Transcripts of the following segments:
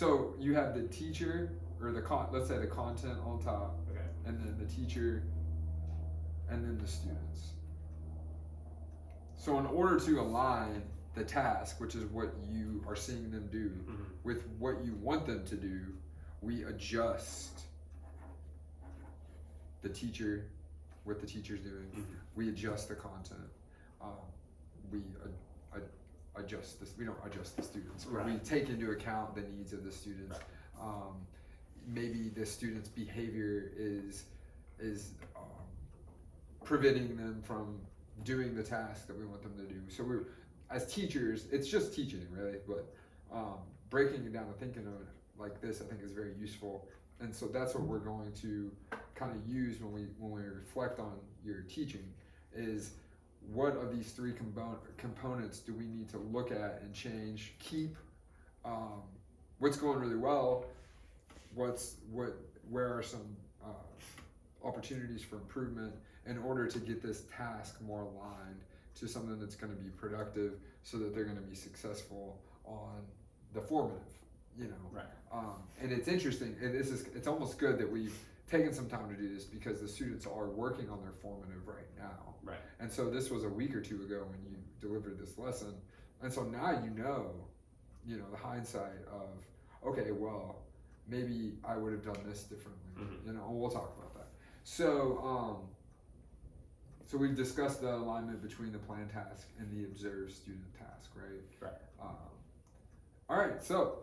So you have the teacher or let's say the content on top, Okay. and then the teacher, and then the students. So in order to align the task, which is what you are seeing them do, Mm-hmm. with what you want them to do, we adjust the teacher, what the teacher's doing. Mm-hmm. We adjust the content. Um, we adjust this. We don't adjust the students, but we Right. take into account the needs of the students. Right. Maybe the student's behavior is preventing them from doing the task that we want them to do. So we're, as teachers, it's just teaching, really, but breaking it down and thinking of it like this, I think, is very useful. And so that's what we're going to kind of use when we reflect on your teaching, is what of these three components do we need to look at and change, keep, what's going really well, where are some opportunities for improvement, in order to get this task more aligned to something that's going to be productive, so that they're going to be successful on the formative, you know. Right. And it's interesting. It's almost good that we've taken some time to do this, because the students are working on their formative right now. Right. And so this was a week or two ago when you delivered this lesson, and so now you know the hindsight of, okay, well, maybe I would have done this differently. Mm-hmm. And we'll talk about that. So so we've discussed the alignment between the plan task and the observed student task, right? Right. All right, so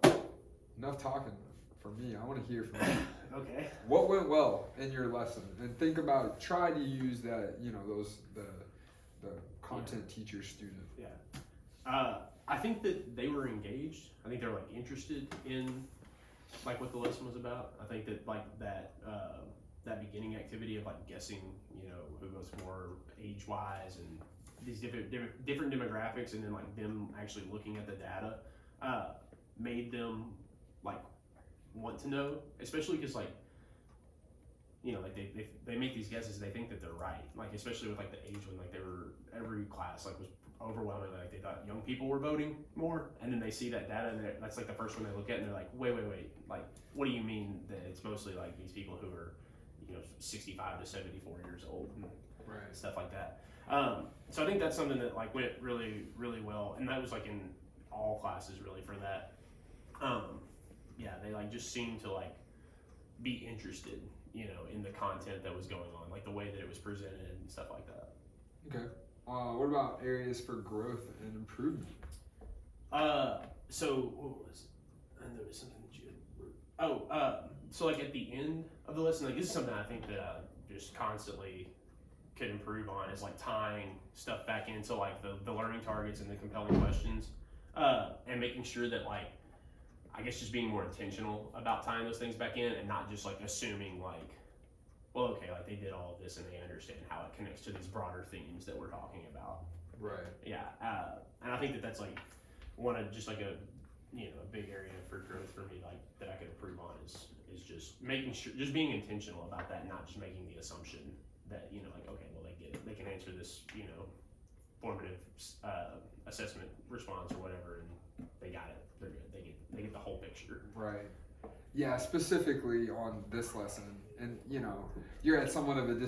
enough talking for me. I want to hear from you. Okay. What went well in your lesson? And think about, try to use that, the content teacher student. Yeah. I think that they were engaged. I think they were like interested in like what the lesson was about. I think that like that beginning activity of like guessing, who was more age wise and these different demographics, and then like them actually looking at the data made them like want to know, especially because like like they make these guesses, they think that they're right, like especially with like the age when like they were, every class like was overwhelmingly like they thought young people were voting more, and then they see that data and that's like the first one they look at and they're like, wait, like what do you mean that it's mostly like these people who are 65 to 74 years old and Right. stuff like that. So I think that's something that like went really, really well, and that was like in all classes really for that. Yeah, they like just seemed to like be interested, in the content that was going on, like the way that it was presented and stuff like that. Okay. What about areas for growth and improvement? So what was? I noticed something that you had. So like at the end of the lesson, like this is something I think that I just constantly could improve on, is like tying stuff back into like the learning targets and the compelling questions, and making sure that like, I guess just being more intentional about tying those things back in, and not just like assuming like, well, okay, like they did all of this and they understand how it connects to these broader themes that we're talking about. Right. Yeah, and I think that that's like one of just like a big area for growth for me, like that I could improve on is just making sure, just being intentional about that, not just making the assumption that like, okay, well they get it, they can answer this formative assessment response or whatever, and they got it, they're good, they get the whole picture. Right. Yeah, specifically on this lesson, and you're at somewhat of an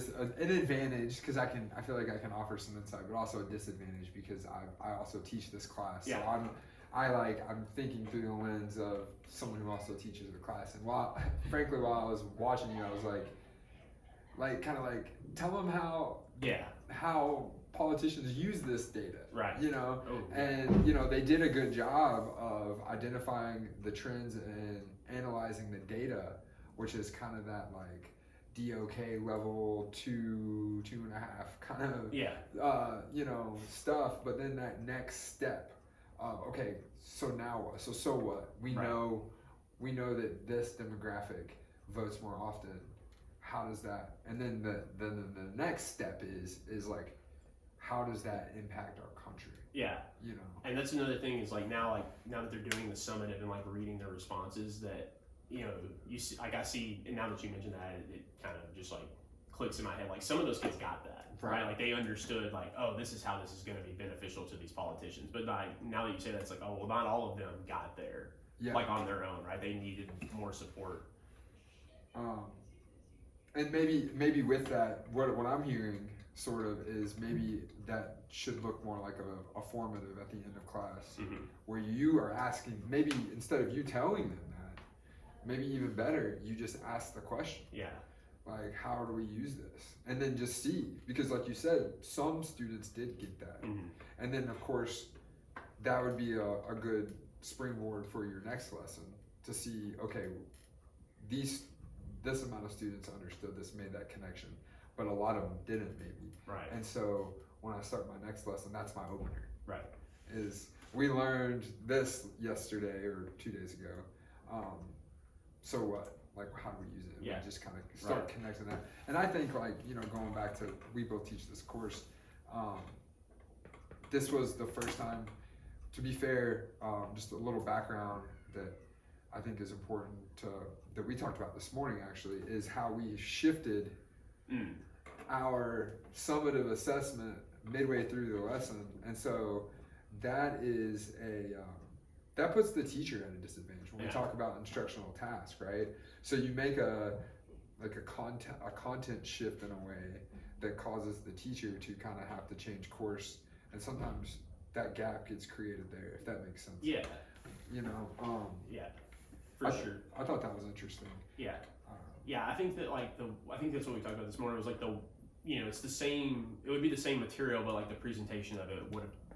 advantage, because I feel like I can offer some insight, but also a disadvantage because I also teach this class. Yeah. So I'm thinking through the lens of someone who also teaches the class, and frankly while I was watching you, I was like kind of like, tell them how politicians use this data, Right. Oh, yeah. And they did a good job of identifying the trends and analyzing the data, which is kind of that like DOK level 2.5 kind of stuff. But then that next step of, okay, so now what? So what? We Right. know that this demographic votes more often. How does that? And then the next step is like, how does that impact our country? Yeah. And that's another thing is like now that they're doing the summative and like reading their responses, that you see, like I see, and now that you mentioned that, it kind of just like clicks in my head, like some of those kids got that, right? Like they understood like, oh, this is how this is going to be beneficial to these politicians. But like now that you say that, it's like, oh well, not all of them got there. Yeah. like on their own, right? They needed more support. And maybe with that, what I'm hearing sort of is maybe that should look more like a formative at the end of class, where you are asking, maybe instead of you telling them that, maybe even better, you just ask the question. Yeah. Like, how do we use this? And then just see, because like you said, some students did get that. And then of course, that would be a good springboard for your next lesson to see, okay, this amount of students understood this, made that connection, but a lot of them didn't maybe. Right. And so when I start my next lesson, that's my opener. Right. Is we learned this yesterday or 2 days ago. So what? Like, how do we use it? And Yeah. we just kind of start connecting that. And I think, like, you know, going back to, we both teach this course, this was the first time, to be fair, just a little background that I think is important that we talked about this morning actually, is how we shifted our summative assessment midway through the lesson. And so that is that puts the teacher at a disadvantage when we talk about instructional tasks, right? So you make a content shift in a way that causes the teacher to kind of have to change course, and sometimes that gap gets created there, if that makes sense. Yeah. You know. Yeah. For sure. I thought that was interesting. Yeah. Yeah, I think that I think that's what we talked about this morning, was like it's the same, it would be the same material, but like the presentation of it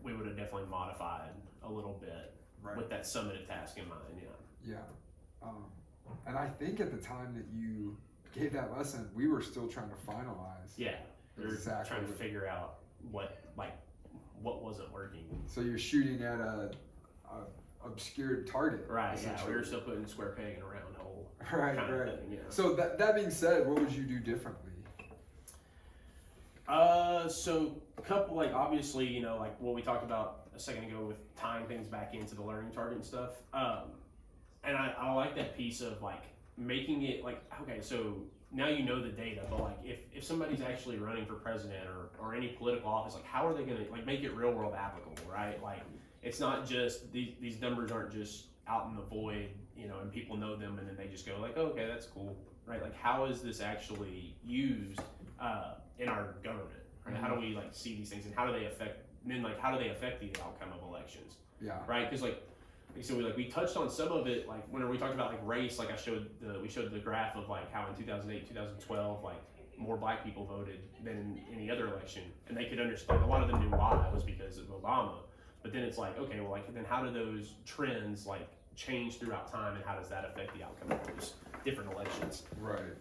we would have definitely modified a little bit with that summative task in mind. Yeah. And I think at the time that you gave that lesson, we were still trying to finalize. Yeah. We were exactly trying to figure out what wasn't working. So you're shooting at a obscured target. Right, yeah. We were still putting square peg in a round hole. Right, kind of right. thing, So that being said, what would you do differently? So a couple, like, obviously, you know, like what we talked about a second ago with tying things back into the learning target and stuff. And I like that piece of like making it like, okay, so now you know the data, but like if somebody's actually running for president or any political office, like how are they gonna like make it real world applicable, right? Like it's not just these numbers aren't just out in the void, you know, and people know them and then they just go like, oh, okay, that's cool, right? Like how is this actually used in our government, right? How do we like see these things, and how do they affect? And then like how do they affect the outcome of elections? Yeah. Right? Because so we touched on some of it, like whenever we talked about like race, like we showed the graph of like how in 2008, 2012, like more black people voted than in any other election, and they could understand. A lot of them knew why. It was because of Obama. But then it's like, okay, well, like then how do those trends like change throughout time, and how does that affect the outcome of those different elections? Right.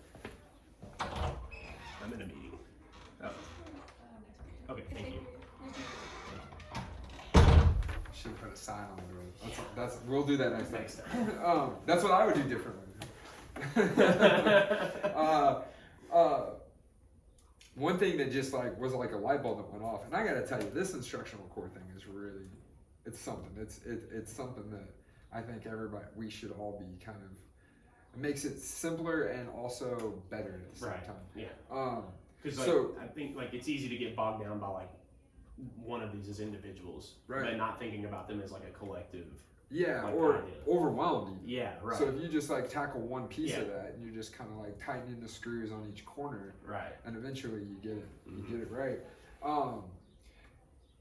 I'm in a meeting. Oh. Okay, thank you. Should put a sign on the door. That's we'll do that next time. That's what I would do differently. One thing that just like was like a light bulb that went off, and I gotta tell you, this instructional core thing is really, it's something. It's something that I think we should all be kind of. It makes it simpler and also better at the same time. Yeah. Because I think like it's easy to get bogged down by like one of these as individuals, but not thinking about them as like a collective. Yeah, like, or idea. overwhelmed. Yeah, right. So if you just like tackle one piece of that and you're just kind of like tightening the screws on each corner, right, and eventually you get it, you get it right.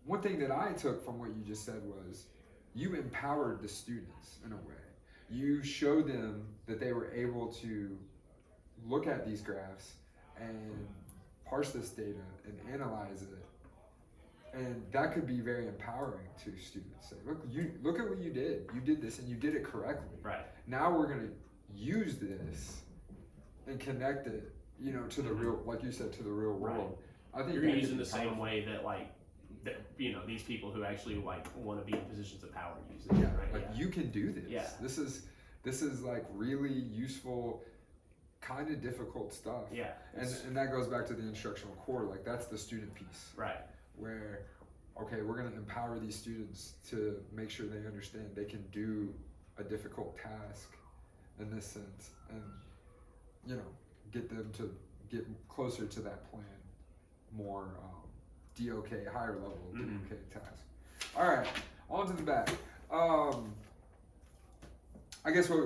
One thing that I took from what you just said was you empowered the students in a way. You showed them that they were able to look at these graphs and parse this data and analyze it. And that could be very empowering to students. Say, look at what you did. You did this and you did it correctly. Right. Now we're gonna use this and connect it, you know, to the real, like you said, to the real world. I think you're using the same way that you know, these people who actually like want to be in positions of power use it. Yeah, right? like you can do this. Yeah. This is like really useful, kind of difficult stuff. Yeah. And that goes back to the instructional core. Like that's the student piece. Right. Where, okay, we're going to empower these students to make sure they understand they can do a difficult task in this sense, and you know, get them to get closer to that plan, more DOK, higher level DOK task. All right, on to the back. I guess what